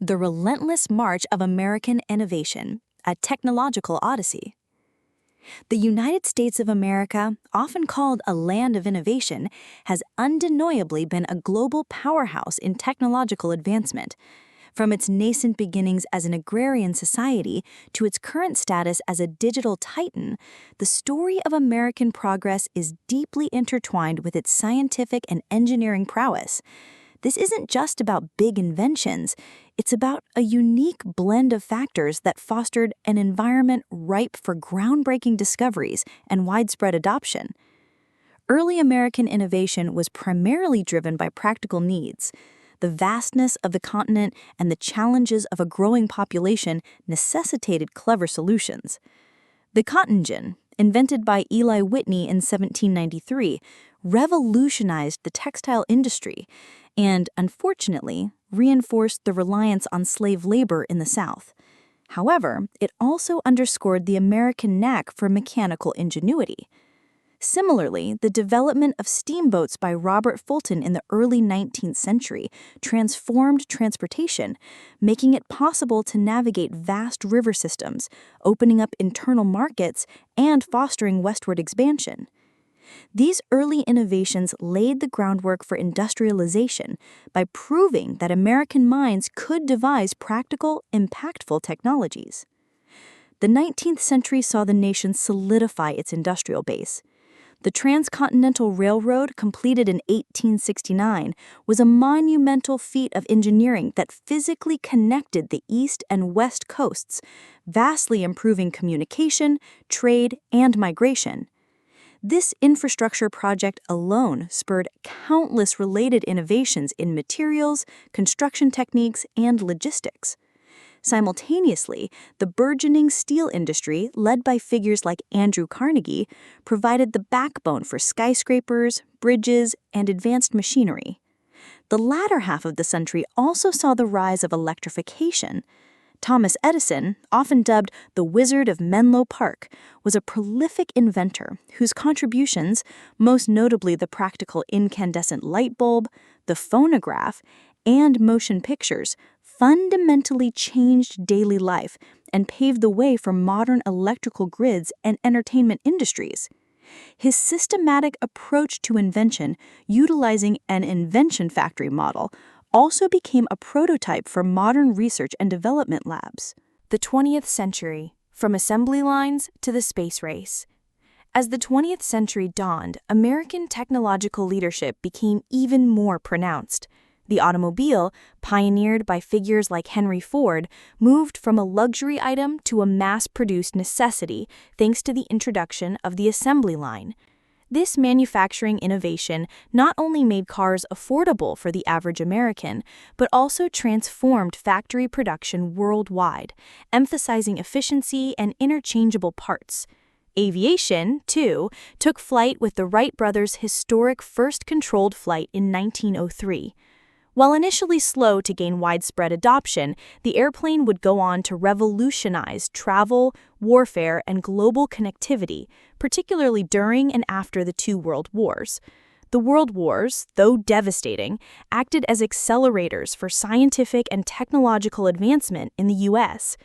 The Relentless March of American Innovation, a Technological Odyssey. The United States of America, often called a land of innovation, has undeniably been a global powerhouse in technological advancement. From its nascent beginnings as an agrarian society to its current status as a digital titan, the story of American progress is deeply intertwined with its scientific and engineering prowess. This isn't just about big inventions, it's about a unique blend of factors that fostered an environment ripe for groundbreaking discoveries and widespread adoption. Early American innovation was primarily driven by practical needs. The vastness of the continent and the challenges of a growing population necessitated clever solutions. The cotton gin, invented by Eli Whitney in 1793, revolutionized the textile industry and, unfortunately, reinforced the reliance on slave labor in the South. However, it also underscored the American knack for mechanical ingenuity. Similarly, the development of steamboats by Robert Fulton in the early 19th century transformed transportation, making it possible to navigate vast river systems, opening up internal markets, and fostering westward expansion. These early innovations laid the groundwork for industrialization by proving that American minds could devise practical, impactful technologies. The 19th century saw the nation solidify its industrial base. The Transcontinental Railroad, completed in 1869, was a monumental feat of engineering that physically connected the east and west coasts, vastly improving communication, trade, and migration. This infrastructure project alone spurred countless related innovations in materials, construction techniques, and logistics. Simultaneously, the burgeoning steel industry, led by figures like Andrew Carnegie, provided the backbone for skyscrapers, bridges, and advanced machinery. The latter half of the century also saw the rise of electrification. Thomas Edison, often dubbed the Wizard of Menlo Park, was a prolific inventor whose contributions, most notably the practical incandescent light bulb, the phonograph, and motion pictures, fundamentally changed daily life and paved the way for modern electrical grids and entertainment industries. His systematic approach to invention, utilizing an invention factory model, also became a prototype for modern research and development labs. The 20th century, from assembly lines to the space race. As the 20th century dawned, American technological leadership became even more pronounced. The automobile, pioneered by figures like Henry Ford, moved from a luxury item to a mass-produced necessity thanks to the introduction of the assembly line. This manufacturing innovation not only made cars affordable for the average American, but also transformed factory production worldwide, emphasizing efficiency and interchangeable parts. Aviation, too, took flight with the Wright brothers' historic first controlled flight in 1903. While initially slow to gain widespread adoption, the airplane would go on to revolutionize travel, warfare, and global connectivity, particularly during and after the two world wars. The world wars, though devastating, acted as accelerators for scientific and technological advancement in the U.S.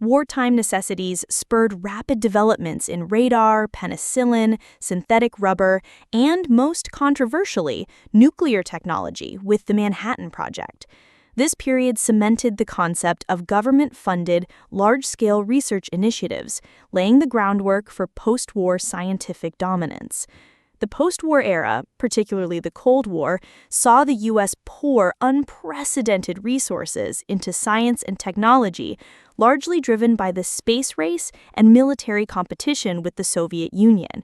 Wartime necessities spurred rapid developments in radar, penicillin, synthetic rubber, and, most controversially, nuclear technology with the Manhattan Project. This period cemented the concept of government-funded, large-scale research initiatives, laying the groundwork for post-war scientific dominance. The post-war era, particularly the Cold War, saw the U.S. pour unprecedented resources into science and technology, largely driven by the space race and military competition with the Soviet Union.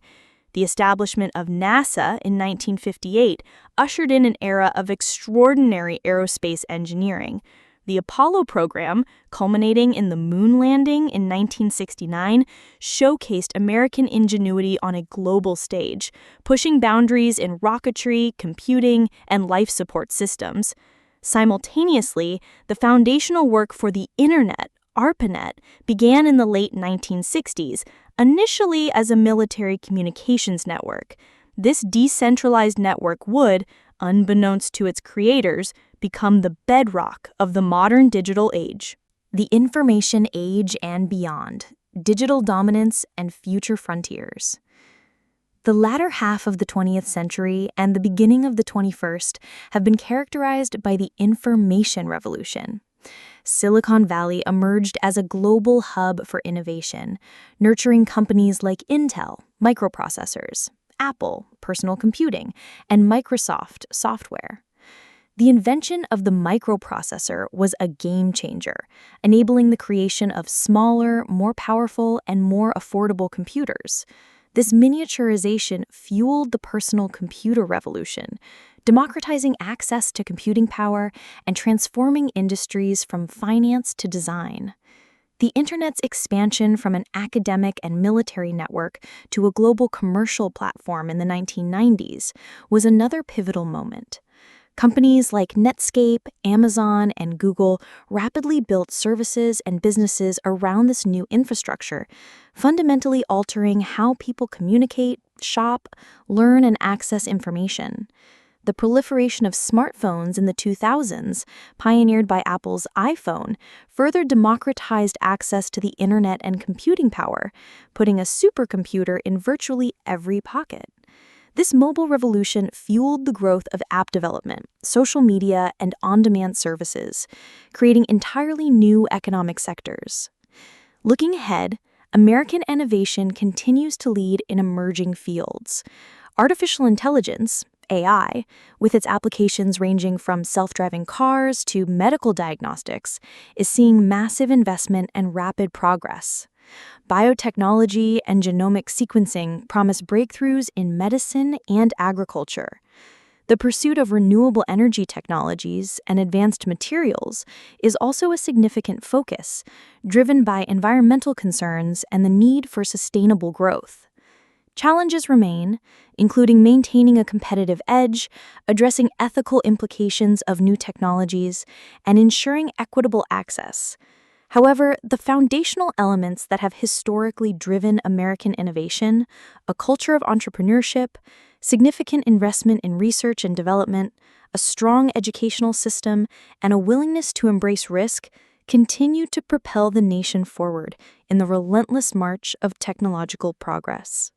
The establishment of NASA in 1958 ushered in an era of extraordinary aerospace engineering. The Apollo program, culminating in the moon landing in 1969, showcased American ingenuity on a global stage, pushing boundaries in rocketry, computing, and life support systems. Simultaneously, the foundational work for the Internet, ARPANET, began in the late 1960s, initially as a military communications network. This decentralized network would, unbeknownst to its creators, become the bedrock of the modern digital age. The information age and beyond, digital dominance and future frontiers. The latter half of the 20th century and the beginning of the 21st have been characterized by the information revolution. Silicon Valley emerged as a global hub for innovation, nurturing companies like Intel, microprocessors, Apple, personal computing, and Microsoft, software. The invention of the microprocessor was a game changer, enabling the creation of smaller, more powerful, and more affordable computers. This miniaturization fueled the personal computer revolution, democratizing access to computing power and transforming industries from finance to design. The Internet's expansion from an academic and military network to a global commercial platform in the 1990s was another pivotal moment. Companies like Netscape, Amazon, and Google rapidly built services and businesses around this new infrastructure, fundamentally altering how people communicate, shop, learn, and access information. The proliferation of smartphones in the 2000s, pioneered by Apple's iPhone, further democratized access to the internet and computing power, putting a supercomputer in virtually every pocket. This mobile revolution fueled the growth of app development, social media, and on-demand services, creating entirely new economic sectors. Looking ahead, American innovation continues to lead in emerging fields. Artificial intelligence, AI, with its applications ranging from self-driving cars to medical diagnostics, is seeing massive investment and rapid progress. Biotechnology and genomic sequencing promise breakthroughs in medicine and agriculture. The pursuit of renewable energy technologies and advanced materials is also a significant focus, driven by environmental concerns and the need for sustainable growth. Challenges remain, including maintaining a competitive edge, addressing ethical implications of new technologies, and ensuring equitable access. However, the foundational elements that have historically driven American innovation, a culture of entrepreneurship, significant investment in research and development, a strong educational system, and a willingness to embrace risk, continue to propel the nation forward in the relentless march of technological progress.